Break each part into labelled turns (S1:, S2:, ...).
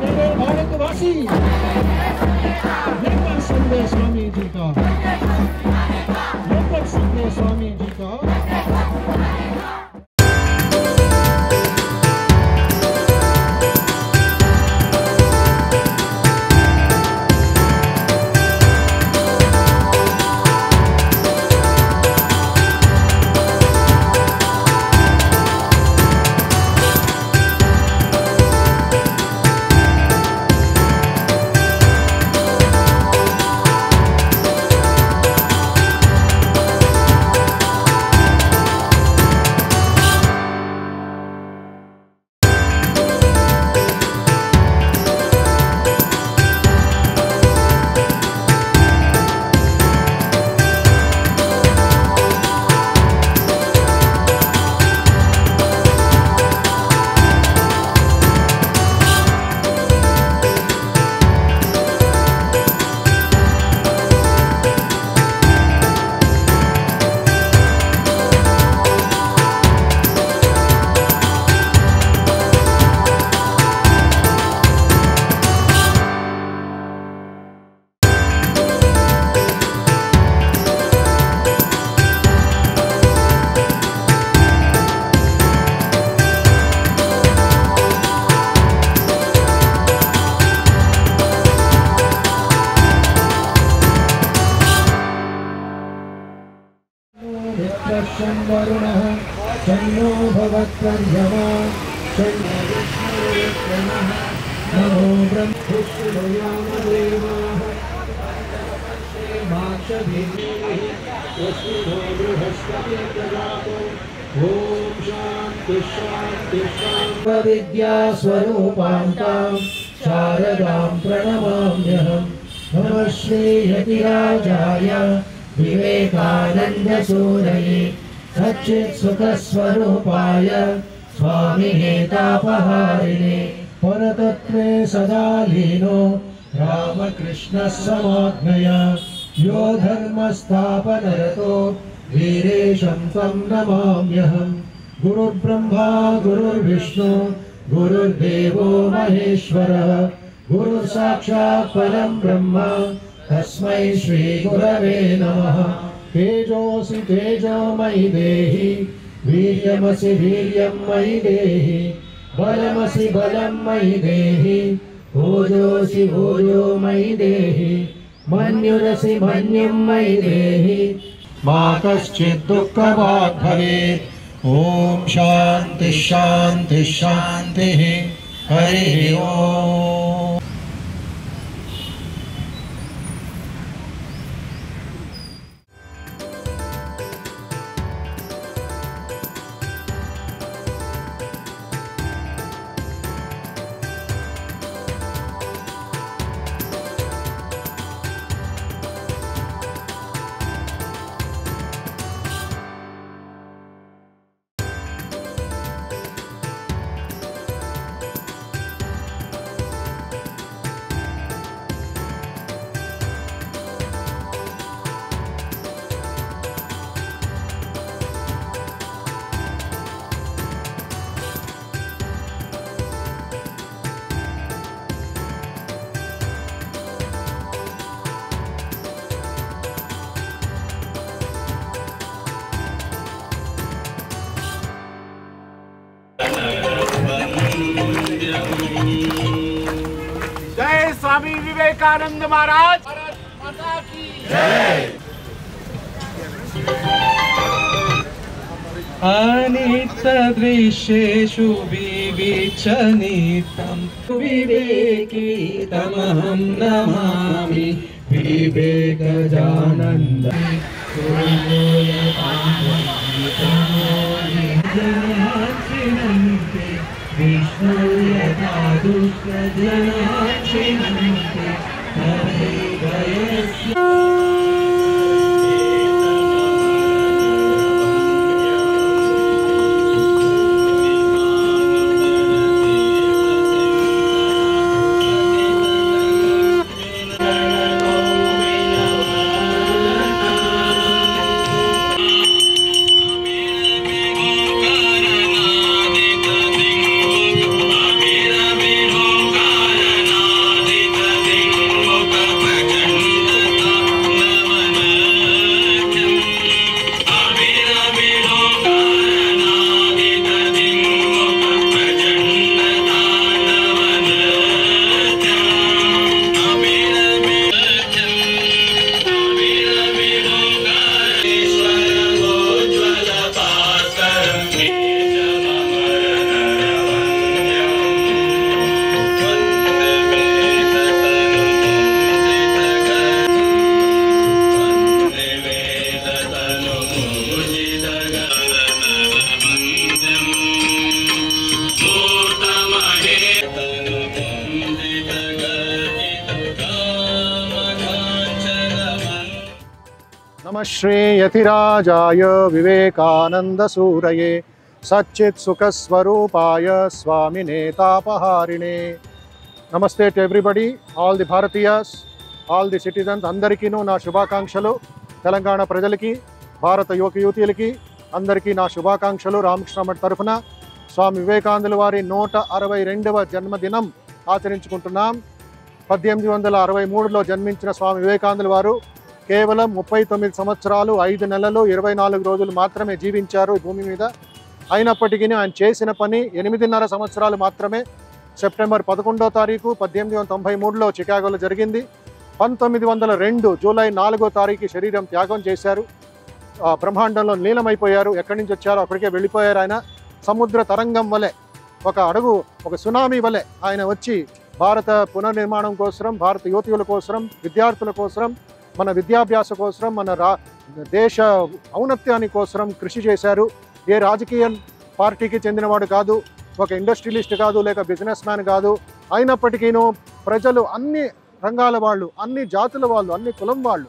S1: मेरे भारतवासी, लेकर संदेश स्वामी जी का, लेकर संदेश स्वामी जी का। वरुणः शन्नो भवत्पर्यमा शन्नो विष्णुरुक्रमः नमो ब्रह्मोऽस्मिदेवाः माक्षभिः वसुधो बृहस्पतिः ददातु ॐ शान्ति शान्ति शान्ति विद्यास्वरूपान्तां शारदां प्रणमाम्यहं नमः श्रीयतिराजाय विवेकानन्दसूरये सच्चित्सुखस्वरूपाय स्वामिनेतापहारिणे परतत्त्वे सदा लीनो रामकृष्णः समाज्ञया यो धर्मस्थापनरतो वीरेशं तं नमाम्यहं गुरुर्ब्रह्मा गुरुर्विष्णु गुरुर्देवो महेश्वरः गुरुर्साक्षात् परं ब्रह्म तस्मै श्री गुरवे नमः तेजोऽसि तेजोमयि देहि वीर्यमसि वीर्यं मयि देहि बलमसि बलं मयि देहि ओजोऽसि ओजो मयि देहि मन्युरसि मन्युं मयि देहि मा कश्चित् दुःखभाग् भवेत् ॐ शान्ति शान्ति शान्तिः हरिः ओम्।
S2: जय स्वामी विवेकानंद महाराज माता की जय।
S3: अनित्यदृश्येषु विवेचनीतं विवेकितमहं नमामि विवेकजानन्दं विष्णु यथा दुष्टजनाक्षिणन्ति हृदयस्य
S4: नमः श्रीयतिराजाय विवेकानन्दसूरये सच्चित्सुखस्वरूपाय स्वामिनेतापहारिणे. నమస్తే టు ఎవ్రీబడి, ఆల్ ది భారతీయస్, ఆల్ ది సిటిజన్స్, అందరికీను నా శుభాకాంక్షలు. తెలంగాణ ప్రజలకి, భారత యువతీయులకి అందరికీ నా శుభాకాంక్షలు. రామకృష్ణ మఠ్ తరఫున స్వామి వివేకానందుల వారి 162వ జన్మదినం ఆచరించుకుంటున్నాం. 1863లో జన్మించిన స్వామి వివేకానందుల వారు కేవలం 39 సంవత్సరాలు 5 నెలలు 24 రోజులు మాత్రమే జీవించారు ఈ భూమి మీద. అయినప్పటికీ ఆయన చేసిన పని 8.5 సంవత్సరాలు మాత్రమే. సెప్టెంబర్ 11వ తారీఖు 1893లో చికాగోలో జరిగింది. 1902 జూలై 4వ తారీఖు శరీరం త్యాగం చేశారు. బ్రహ్మాండంలో లీనమైపోయారు. ఎక్కడి నుంచి వచ్చారో అక్కడికే వెళ్ళిపోయారు. ఆయన సముద్ర తరంగం వలె, ఒక సునామీ వలె ఆయన వచ్చి భారత పునర్నిర్మాణం కోసం, భారత యువతీయుల కోసం, విద్యార్థుల కోసం, మన విద్యాభ్యాస కోసం, మన దేశ ఔన్నత్యాని కోసం కృషి చేశారు. ఏ రాజకీయ పార్టీకి చెందినవాడు కాదు, ఒక ఇండస్ట్రియలిస్ట్ కాదు, లేక బిజినెస్ మ్యాన్ కాదు. అయినప్పటికీను ప్రజలు అన్ని రంగాల వాళ్ళు, అన్ని జాతుల వాళ్ళు, అన్ని కులం వాళ్ళు,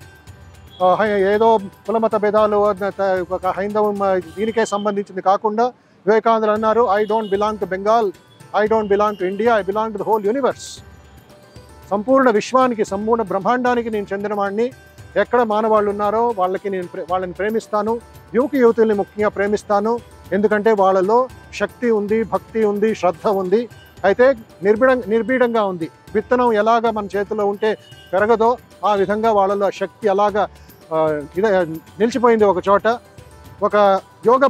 S4: ఏదో కులమత భేదాలు ఒక హైందవం దీనికే సంబంధించింది కాకుండా వివేకానందులు అన్నారు, I don't belong to Bengal, I don't belong to India, I belong to the whole universe. సంపూర్ణ విశ్వానికి, సంపూర్ణ బ్రహ్మాండానికి నేను చెందినవాడిని. ఎక్కడ మానవాళ్ళు ఉన్నారో వాళ్ళని ప్రేమిస్తాను, యువతుల్ని ముఖ్యంగా ప్రేమిస్తాను. ఎందుకంటే వాళ్ళలో శక్తి ఉంది, భక్తి ఉంది, శ్రద్ధ ఉంది. అయితే నిర్భీడంగా ఉంది. విత్తనం ఎలాగ మన చేతిలో ఉంటే పెరగదో ఆ విధంగా వాళ్ళలో శక్తి అలాగా నిలిచిపోయింది ఒక చోట. ఒక యోగ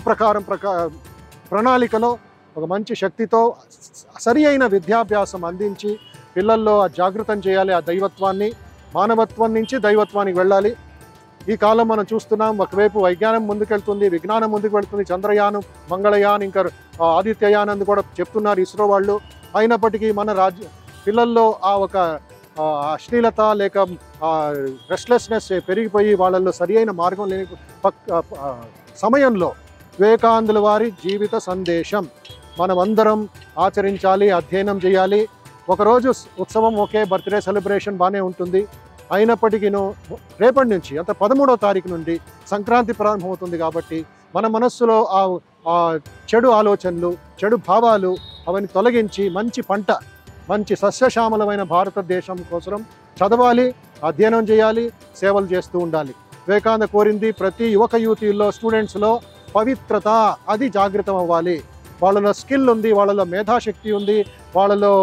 S4: ప్రణాళికలో ఒక మంచి శక్తితో సరి అయిన విద్యాభ్యాసం అందించి పిల్లల్లో జాగృతం చేయాలి. ఆ దైవత్వాన్ని, మానవత్వం నుంచి దైవత్వానికి వెళ్ళాలి. ఈ కాలం మనం చూస్తున్నాం, ఒకవైపు వైజ్ఞానం ముందుకెళ్తుంది, విజ్ఞానం ముందుకు వెళ్తుంది. చంద్రయానం, మంగళయాన్, ఇంకా ఆదిత్యయాన్ అని కూడా చెప్తున్నారు ఇస్రో వాళ్ళు. అయినప్పటికీ మన పిల్లల్లో ఆ ఒక అశ్లీలత లేక రెస్ట్లెస్నెస్ పెరిగిపోయి వాళ్ళల్లో సరి అయిన మార్గం లేని సమయంలో వివేకానందుల వారి జీవిత సందేశం మనమందరం ఆచరించాలి, అధ్యయనం చేయాలి. ఒకరోజు ఉత్సవం, ఓకే, బర్త్డే సెలబ్రేషన్ బాగానే ఉంటుంది. అయినప్పటికీను రేపటి నుంచి, అంటే 13వ తారీఖు నుండి సంక్రాంతి ప్రారంభమవుతుంది. కాబట్టి మన మనస్సులో ఆ చెడు ఆలోచనలు, చెడు భావాలు అవన్నీ తొలగించి మంచి పంట, మంచి సస్యశ్యామలమైన భారతదేశం కోసం చదవాలి, అధ్యయనం చేయాలి, సేవలు చేస్తూ ఉండాలి. వివేకానంద కోరింది ప్రతి యువతీయుల్లో, స్టూడెంట్స్లో పవిత్రత, అది జాగృతం అవ్వాలి. వాళ్ళలో స్కిల్ ఉంది, వాళ్ళలో మేధాశక్తి ఉంది, వాళ్ళలో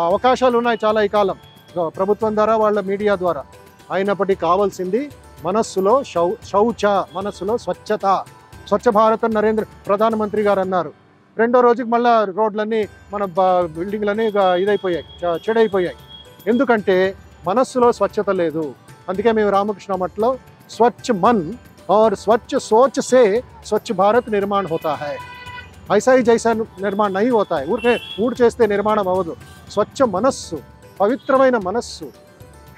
S4: అవకాశాలు ఉన్నాయి చాలా ఈ కాలం ప్రభుత్వం ద్వారా, వాళ్ళ మీడియా ద్వారా. అయినప్పటికీ కావాల్సింది మనస్సులో మనస్సులో స్వచ్ఛత. స్వచ్ఛ భారత్ నరేంద్ర ప్రధానమంత్రి గారు అన్నారు. రెండో రోజుకి మళ్ళీ రోడ్లన్నీ, మన బిల్డింగ్లన్నీ ఇదైపోయాయి, చెడైపోయాయి. ఎందుకంటే మనస్సులో స్వచ్ఛత లేదు. అందుకే మేము రామకృష్ణ మఠ్లో స్వచ్ఛ మన్ और स्वच्छ सोच से स्वच्छ भारत निर्माण होता है. ऐसा ही जैसा निर्माण नहीं होता है. ఊరు చేస్తే నిర్మాణం అవ్వదు. స్వచ్ఛ మనస్సు, పవిత్రమైన మనస్సు,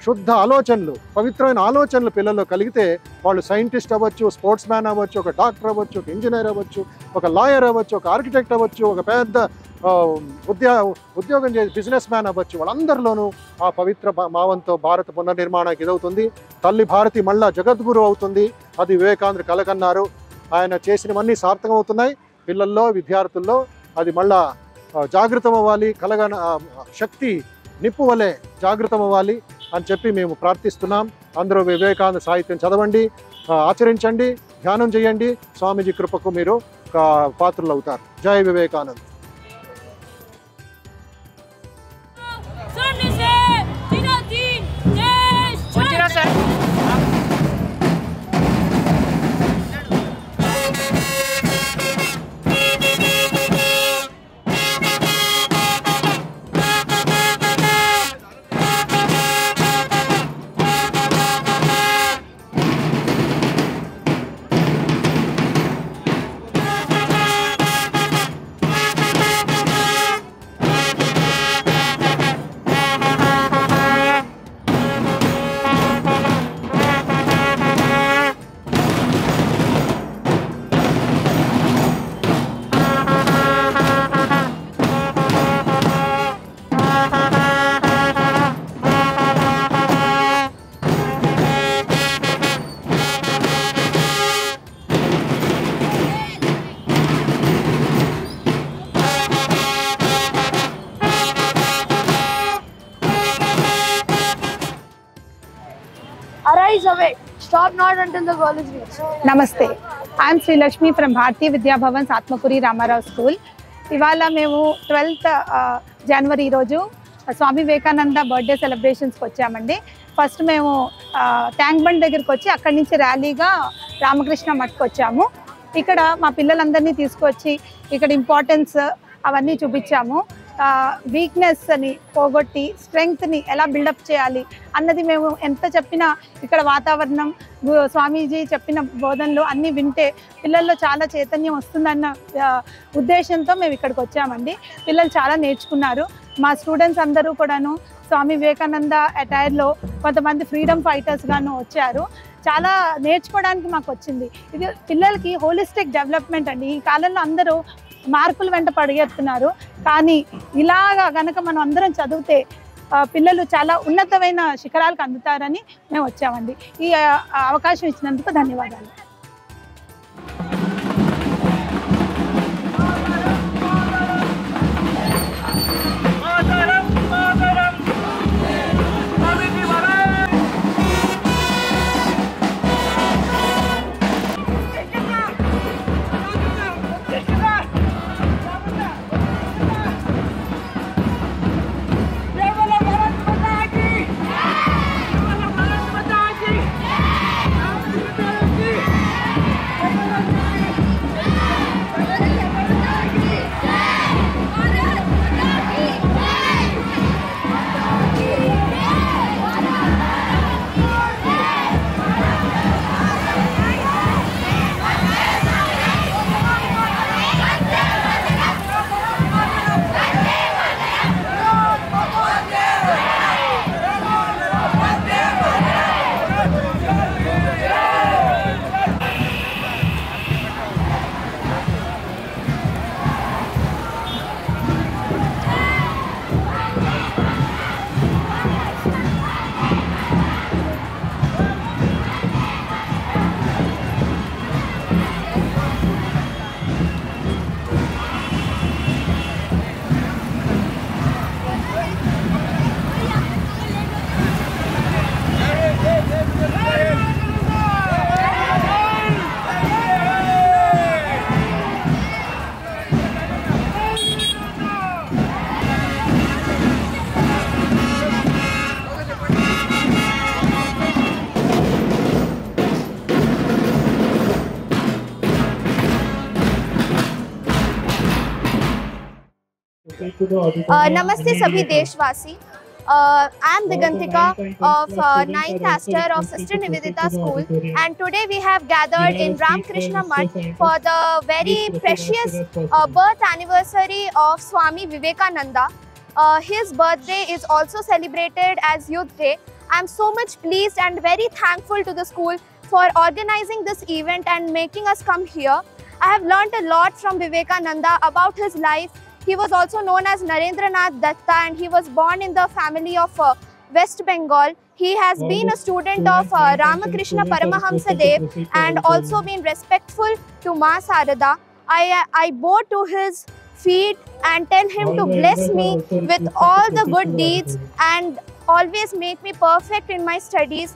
S4: శుద్ధ ఆలోచనలు, పవిత్రమైన ఆలోచనలు పిల్లల్లో కలిగితే వాళ్ళు సైంటిస్ట్ అవ్వచ్చు, స్పోర్ట్స్ మ్యాన్ అవ్వచ్చు, ఒక డాక్టర్ అవ్వచ్చు, ఒక ఇంజనీర్ అవ్వచ్చు, ఒక లాయర్ అవ్వచ్చు, ఒక ఆర్కిటెక్ట్ అవ్వచ్చు, ఒక పెద్ద ఉద్యోగం చేసి బిజినెస్ మ్యాన్ అవ్వచ్చు. వాళ్ళందరిలోనూ ఆ పవిత్ర భావంతో భారత పునర్నిర్మాణానికి ఇదవుతుంది. తల్లి భారతి మళ్ళా జగద్గురు అవుతుంది. అది వివేకానంద కలకన్నారు. ఆయన చేసినవన్నీ సార్థకం అవుతున్నాయి. పిల్లల్లో, విద్యార్థుల్లో అది మళ్ళా జాగృతం అవ్వాలి. శక్తి నిప్పు వలె జాగృతం అవ్వాలి అని చెప్పి మేము ప్రార్థిస్తున్నాం. అందరూ వివేకానంద సాహిత్యం చదవండి, ఆచరించండి, ధ్యానం చేయండి. స్వామీజీ కృపకు మీరు పాత్రలు అవుతారు. జై Vivekanand.
S5: is away. Stop not until the goal is reached.
S6: Namaste. I am Sri Lakshmi from Bharati Vidya Bhavan Satmakuri Ramarao School. ఇవాళ మేము 12th జనవరి ఈరోజు స్వామి వివేకానంద బర్త్డే సెలబ్రేషన్స్కి వచ్చామండి. ఫస్ట్ మేము ట్యాంక్ బండ్ దగ్గరికి వచ్చి అక్కడి నుంచి ర్యాలీగా రామకృష్ణ మఠ్కి వచ్చాము. ఇక్కడ మా పిల్లలందరినీ తీసుకొచ్చి ఇక్కడ ఇంపార్టెన్స్ అవన్నీ చూపించాము. వీక్నెస్ని పోగొట్టి స్ట్రెంగ్త్ని ఎలా బిల్డప్ చేయాలి అన్నది మేము ఎంత చెప్పినా ఇక్కడ వాతావరణం స్వామీజీ చెప్పిన బోధనలు అన్నీ వింటే పిల్లల్లో చాలా చైతన్యం వస్తుందన్న ఉద్దేశంతో మేము ఇక్కడికి వచ్చామండి. పిల్లలు చాలా నేర్చుకున్నారు. మా స్టూడెంట్స్ అందరూ కూడాను స్వామి వివేకానంద అటైర్లో కొంతమంది ఫ్రీడమ్ ఫైటర్స్గాను వచ్చారు. చాలా నేర్చుకోవడానికి మాకు వచ్చింది. ఇది పిల్లలకి హోలిస్టిక్ డెవలప్మెంట్ అండి. ఈ కాలంలో అందరూ మార్కులు వెంట పరిగెత్తున్నారు. కానీ ఇలాగా గనక మనం అందరం చదివితే పిల్లలు చాలా ఉన్నతమైన శిఖరాలకు అందుతారని మేము వచ్చామండి. ఈ అవకాశం ఇచ్చినందుకు ధన్యవాదాలు.
S7: Namaste sabhi deshwasi. I am Digantika of 9th Aster of Sister Nivedita School, and today we have gathered in Ramakrishna Mutt for the very precious birth anniversary of Swami Vivekananda. His birthday is also celebrated as Youth Day. I am so much pleased and very thankful to the school for organizing this event and making us come here. I have learnt a lot from Vivekananda about his life. He was also known as Narendranath Datta, and he was born in the family of West Bengal. He has been a student of Ramakrishna Paramahamsa Dev and also been respectful to Ma Sarada. I bow to his feet and tell him to bless me with all the good deeds and always make me perfect in my studies.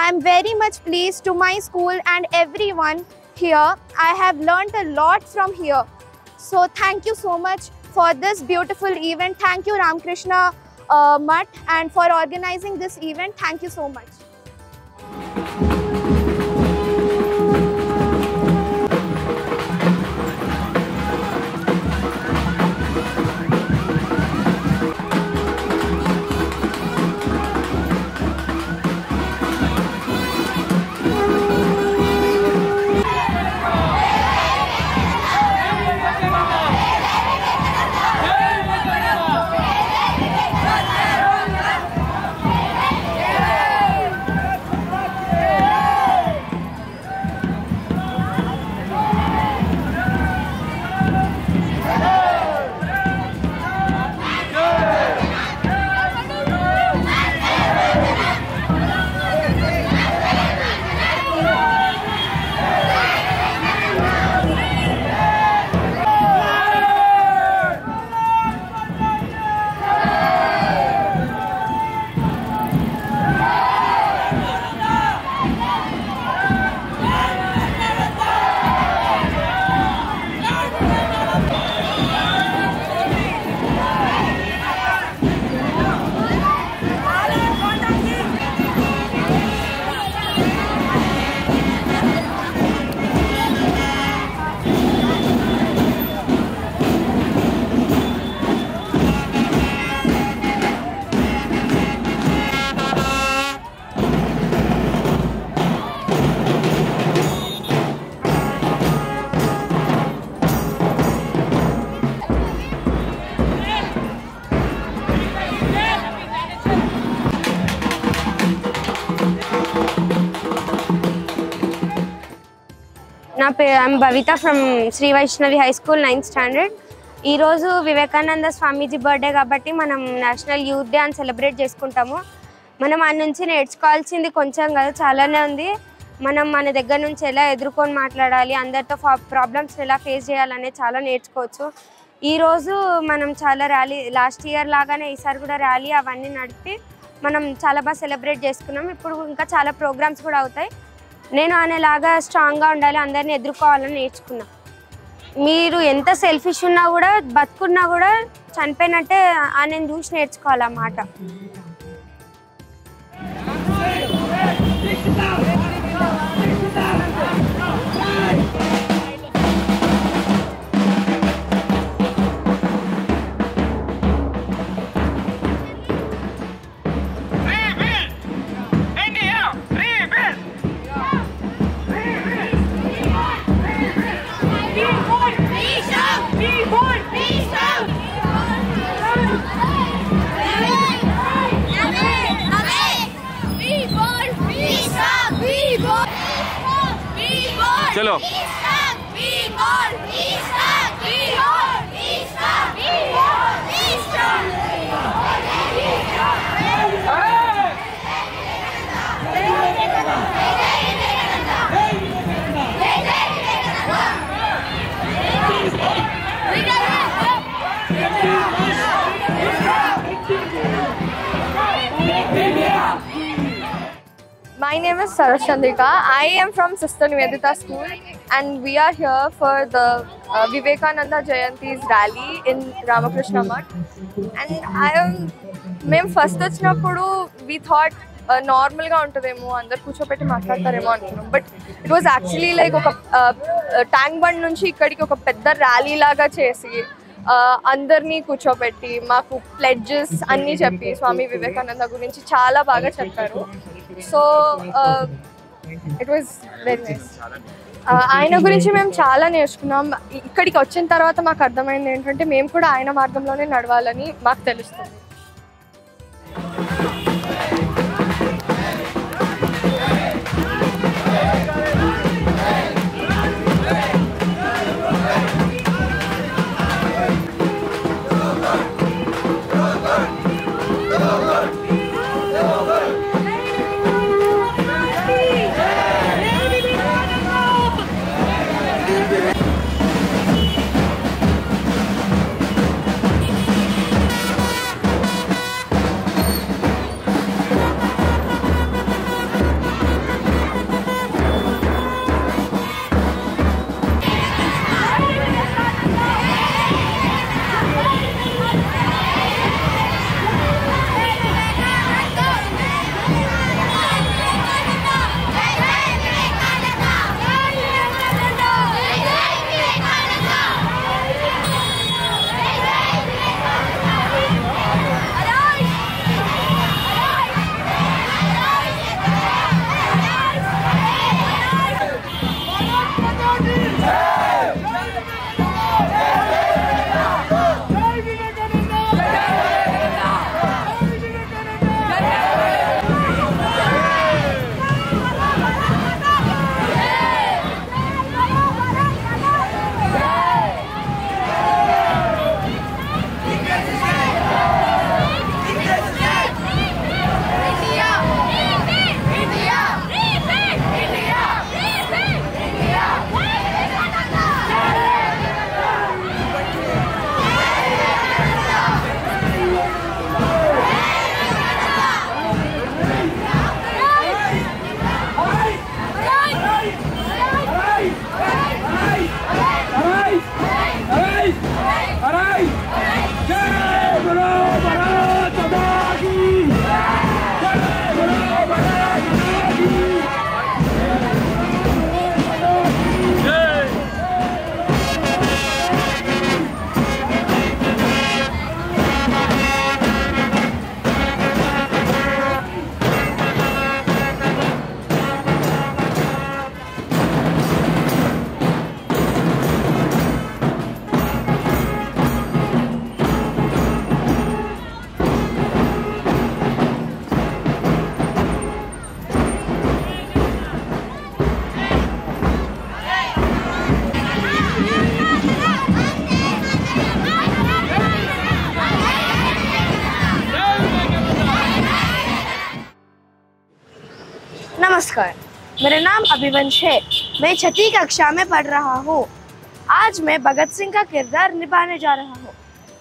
S7: I am very much pleased to my school and everyone here. I have learnt a lot from here. So thank you so much for this beautiful event. Thank you Ramakrishna Mutt and for organizing this event. Thank you so much.
S8: I'm Bhavita from Sri Vaishnavi High School, 9th standard. ఈ రోజు వివేకానంద స్వామీజీ birthday కాబట్టి మనం national youth day అని celebrate చేసుకుంటాము. మనం ఆ నుంచి నేర్చుకోవాల్సింది కొంచెం కాదు, చాలానే ఉంది. మనం మన దగ్గర నుంచి ఎలా ఎదుర్కొని మాట్లాడాలి, అందరితో ప్రాబ్లమ్స్ ఎలా ఫేస్ చేయాలనే చాలా నేర్చుకోవచ్చు. ఈరోజు మనం చాలా ర్యాలీ, లాస్ట్ ఇయర్ లాగానే ఈసారి కూడా ర్యాలీ అవన్నీ నడిపి మనం చాలా బాగా సెలబ్రేట్ చేసుకున్నాం. ఇప్పుడు ఇంకా చాలా ప్రోగ్రామ్స్ కూడా అవుతాయి. నేను అనేలాగా స్ట్రాంగ్గా ఉండాలి, అందరినీ ఎదుర్కోవాలని నేర్చుకున్నాను. మీరు ఎంత సెల్ఫిష్ ఉన్నా కూడా, బతుకున్నా కూడా చనిపోయినట్టే ఆయన చూసి నేర్చుకోవాలన్నమాట.
S2: चलो
S9: My name is Saraj Chandrika. I am from Sister Nivedita School and we are here for the Vivekananda Jayanti's rally in Ramakrishna Math. And మేము ఫస్ట్ వచ్చినప్పుడు we thought నార్మల్గా ఉంటుందేమో, అందరు కూర్చోపెట్టి మాట్లాడతారేమో అనుకున్నాం. But it was actually like ఒక tank bund నుంచి ఇక్కడికి ఒక పెద్ద ర్యాలీ లాగా చేసి అందరినీ కూర్చోబెట్టి మాకు ప్లెడ్జెస్ అన్నీ చెప్పి స్వామి వివేకానంద గురించి చాలా బాగా చెప్పారు. So it was very nice. ఆయన గురించి మేము చాలా నేర్చుకున్నాం. ఇక్కడికి వచ్చిన తర్వాత మాకు అర్థమైంది ఏంటంటే మేము కూడా ఆయన మార్గంలోనే నడవాలని మాకు తెలుస్తుంది.
S7: नमस्कार, मेरा नाम अभिवंश है। मैं 6वीं कक्षा में पढ़ रहा हूँ। आज मैं भगत सिंह का किरदार निभाने जा रहा हूँ।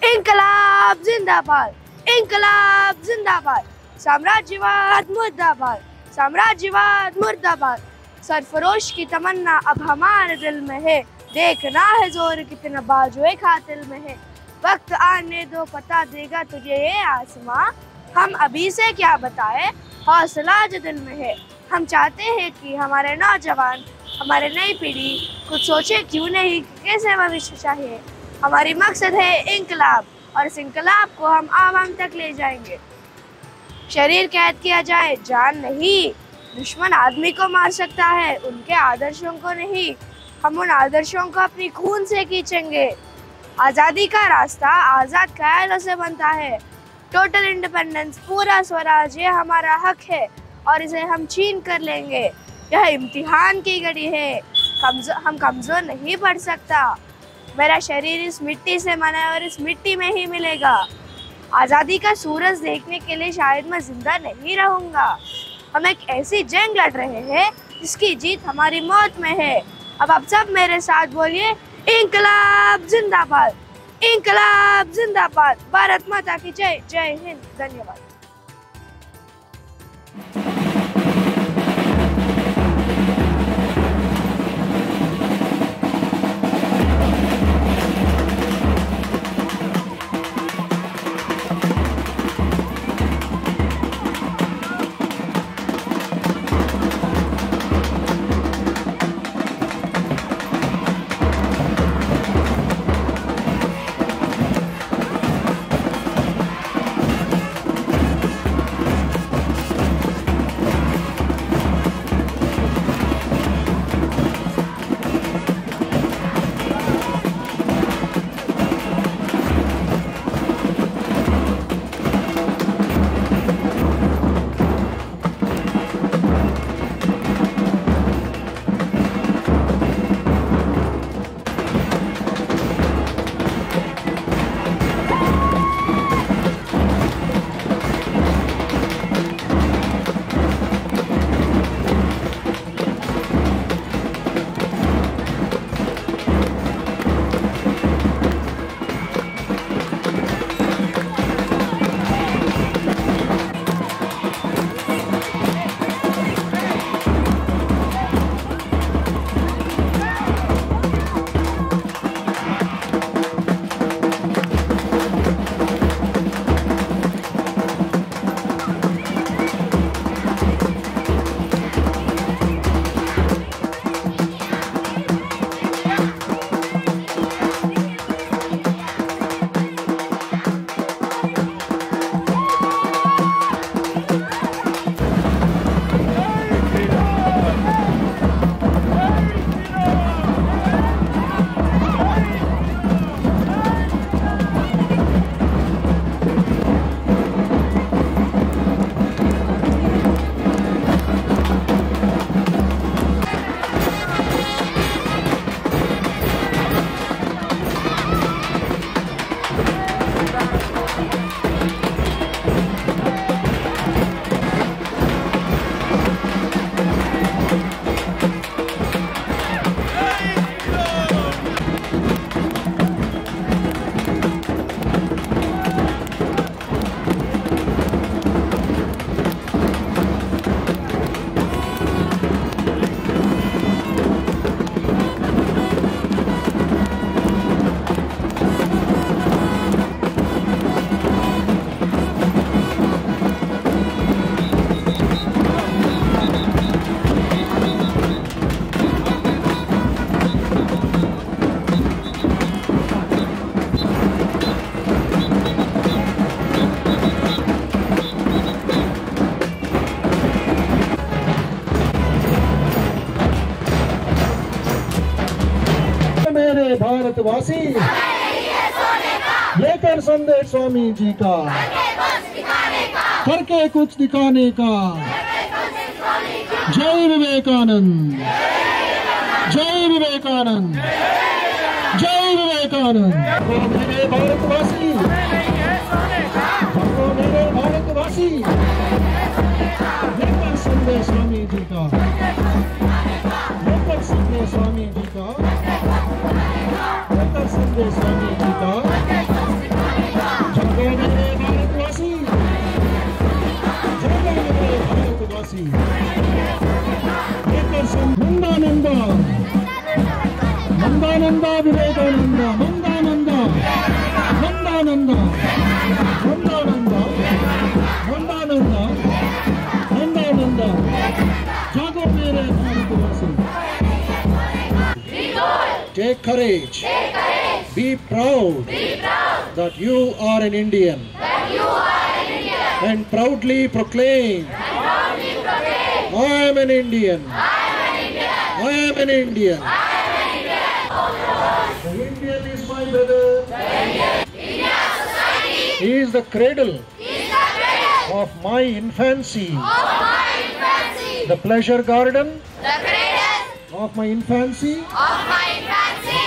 S7: इंकलाब जिंदाबाद, इंकलाब जिंदाबाद, साम्राज्यवाद मुर्दाबाद, साम्राज्यवाद मुर्दाबाद। सरफरोश की तमन्ना अब हमारे दिल में है, देखना है जोर कितना बाजुए कातिल में है। वक्त आने दो पता देगा तुझे ये आसमां, हम अभी से क्या बताए हौसला जो दिल में है। हम चाहते हैं कि हमारे नौजवान, हमारे नई पीढ़ी कुछ सोचे क्यों नहीं, कैसे भविष्य चाहिए। हमारी मकसद है इंकलाब और इस इंकलाब को हम आवाम तक ले जाएंगे। शरीर कैद किया जाए, जान नहीं। दुश्मन आदमी को मार सकता है, उनके आदर्शों को नहीं। हम उन आदर्शों को अपनी खून से खींचेंगे। आज़ादी का रास्ता आज़ाद ख्यालों से बनता है। टोटल इंडिपेंडेंस, पूरा स्वराज, ये हमारा हक है और इसे हम छीन कर लेंगे। यह इम्तिहान की घड़ी है, हम कमज़ोर नहीं पड़ सकता। मेरा शरीर इस मिट्टी से बना है और इस मिट्टी में ही मिलेगा। आज़ादी का सूरज देखने के लिए शायद मैं जिंदा नहीं रहूँगा। हम एक ऐसी जंग लड़ रहे हैं जिसकी जीत हमारी मौत में है। अब आप सब मेरे साथ बोलिए, इंकलाब जिंदाबाद, इंकलाब जिंदाबाद, भारत माता की जय। जय हिंद, धन्यवाद।
S1: मेरे भारतवासी, लेकर संदेश स्वामी जी का, करके कुछ दिखाने का। जय विवेकानंद, जय विवेकानंद, जय विवेकानंद। मेरे भारतवासी, मेरे भारतवासी, लेकर संदेश स्वामी जी का। Nandananda, Nandananda, Jago mere Bharatvaasi. Take courage. Be proud that you are an Indian. And proudly proclaim, I am an Indian. I am an Indian. The Indian is my brother. He is the cradle of my infancy. The pleasure garden of my infancy. The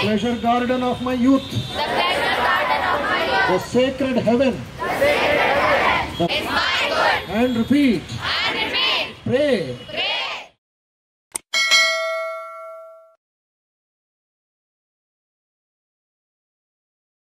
S1: pleasure garden of my youth. The sacred heaven. And repeat. Pray.